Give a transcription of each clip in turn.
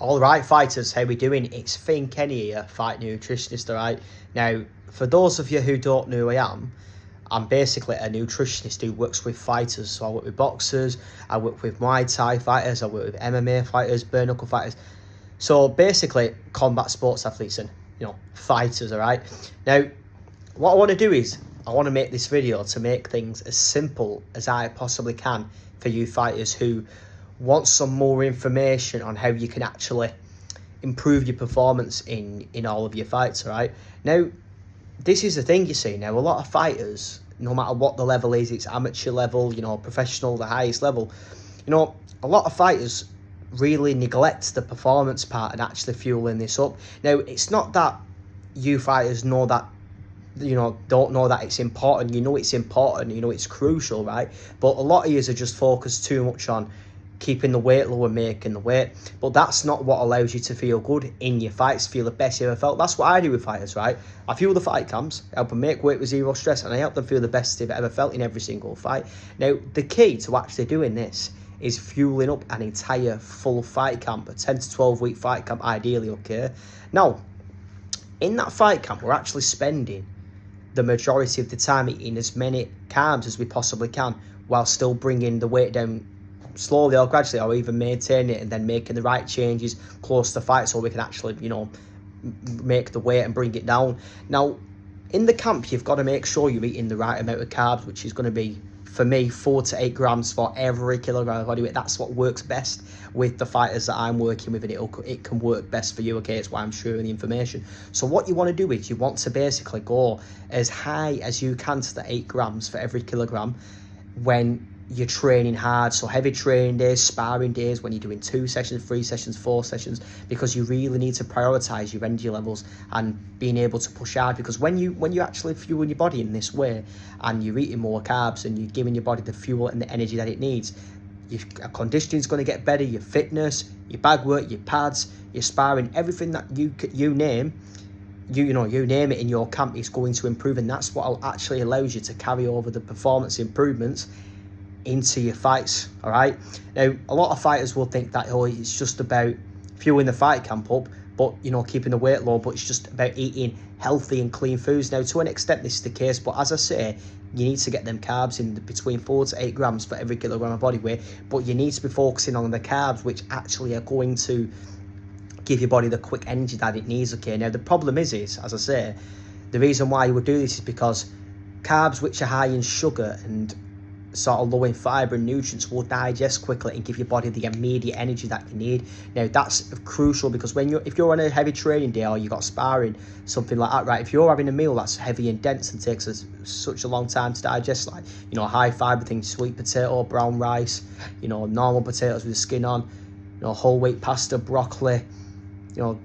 All right, fighters, how we doing? It's Finn Kenny here, fight nutritionist, all right? Now, for those of you who don't know who I am, I'm basically a nutritionist who works with fighters. So I work with boxers, I work with Muay Thai fighters, I work with MMA fighters, bare knuckle fighters. So basically, combat sports athletes and, fighters, all right? Now, what I want to do is, I want to make this video to make things as simple as I possibly can for you fighters who want some more information on how you can actually improve your performance in all of your fights, all right? Now, this is the thing, you see. Now, a lot of fighters, no matter what the level is, it's amateur level, professional, the highest level, a lot of fighters really neglect the performance part and actually fueling this up. Now, it's not that you fighters know that, don't know that it's important. It's important, it's crucial, right? But a lot of yous are just focused too much on keeping the weight low and making the weight, but that's not what allows you to feel good in your fights, feel the best you ever felt. That's what I do with fighters, right? I fuel the fight camps, help them make weight with zero stress, and I help them feel the best they've ever felt in every single fight. Now, the key to actually doing this is fueling up an entire full fight camp, a 10 to 12 week fight camp ideally, okay? Now, in that fight camp, we're actually spending the majority of the time eating as many carbs as we possibly can while still bringing the weight down slowly or gradually, or even maintain it and then making the right changes close to fight so we can actually, make the weight and bring it down. Now, in the camp, you've got to make sure you're eating the right amount of carbs, which is going to be, for me, 4 to 8 grams for every kilogram of body weight. That's what works best with the fighters that I'm working with, and it can work best for you, okay? It's why I'm sharing the information. So what you want to do is you want to basically go as high as you can to the 8 grams for every kilogram when you're training hard. So heavy training days, sparring days, when you're doing 2 sessions, 3 sessions, 4 sessions, because you really need to prioritize your energy levels and being able to push hard. Because when you actually fuel your body in this way and you're eating more carbs and you're giving your body the fuel and the energy that it needs, your conditioning is going to get better, your fitness, your bag work, your pads, your sparring, everything that you name, you name it in your camp is going to improve. And that's what actually allows you to carry over the performance improvements into your fights, all right? Now, a lot of fighters will think that, it's just about fueling the fight camp up, but, keeping the weight low, but it's just about eating healthy and clean foods. Now, to an extent, this is the case, but as I say, you need to get them carbs in between 4 to 8 grams for every kilogram of body weight, but you need to be focusing on the carbs, which actually are going to give your body the quick energy that it needs, okay? Now, the problem is, as I say, the reason why you would do this is because carbs which are high in sugar and sort of low in fibre and nutrients will digest quickly and give your body the immediate energy that you need. Now, that's crucial because if you're on a heavy training day or you got sparring, something like that, right? If you're having a meal that's heavy and dense and takes such a long time to digest, like, high fibre things, sweet potato, brown rice, normal potatoes with the skin on, whole wheat pasta, broccoli,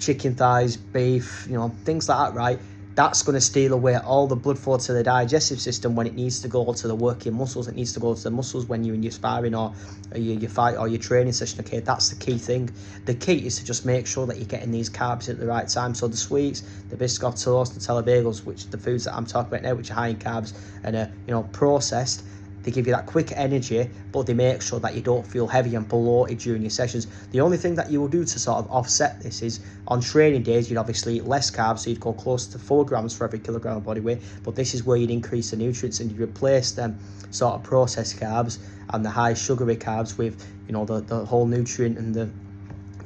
chicken thighs, beef, things like that, right? That's going to steal away all the blood flow to the digestive system when it needs to go to the working muscles. It needs to go to the muscles when you're in your sparring or your fight or your training session, okay? That's the key thing. The key is to just make sure that you're getting these carbs at the right time. So the sweets, the biscoff toast, the telebagels, which the foods that I'm talking about now, which are high in carbs and are, processed, they give you that quick energy, but they make sure that you don't feel heavy and bloated during your sessions. The only thing that you will do to sort of offset this is on training days, you'd obviously eat less carbs, so you'd go close to 4 grams for every kilogram of body weight, but this is where you'd increase the nutrients and you replace them sort of processed carbs and the high sugary carbs with, the whole nutrient and the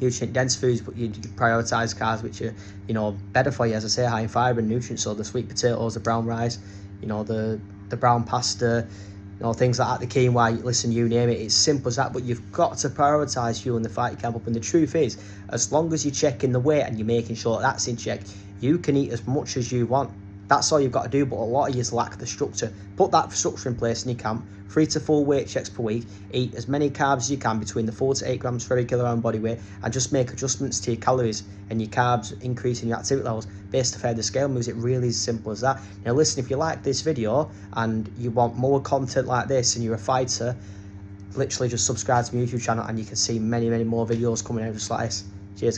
nutrient-dense foods, but you prioritise carbs which are, better for you, as I say, high in fibre and nutrients, so the sweet potatoes, the brown rice, the brown pasta, things like that, the quinoa, listen, you name it, it's simple as that. But you've got to prioritise fueling the fight camp up, and the truth is, as long as you're checking the weight and you're making sure that's in check, you can eat as much as you want. That's all you've got to do, but a lot of you lack the structure. Put that structure in place in your camp, 3 to 4 weight checks per week, eat as many carbs as you can between the 4 to 8 grams for every kilogram body weight, and just make adjustments to your calories and your carbs, increasing your activity levels based off how the scale moves. It really is simple as that. Now listen, if you like this video and you want more content like this and you're a fighter, literally just subscribe to my YouTube channel and you can see many more videos coming out just like this. Cheers, guys.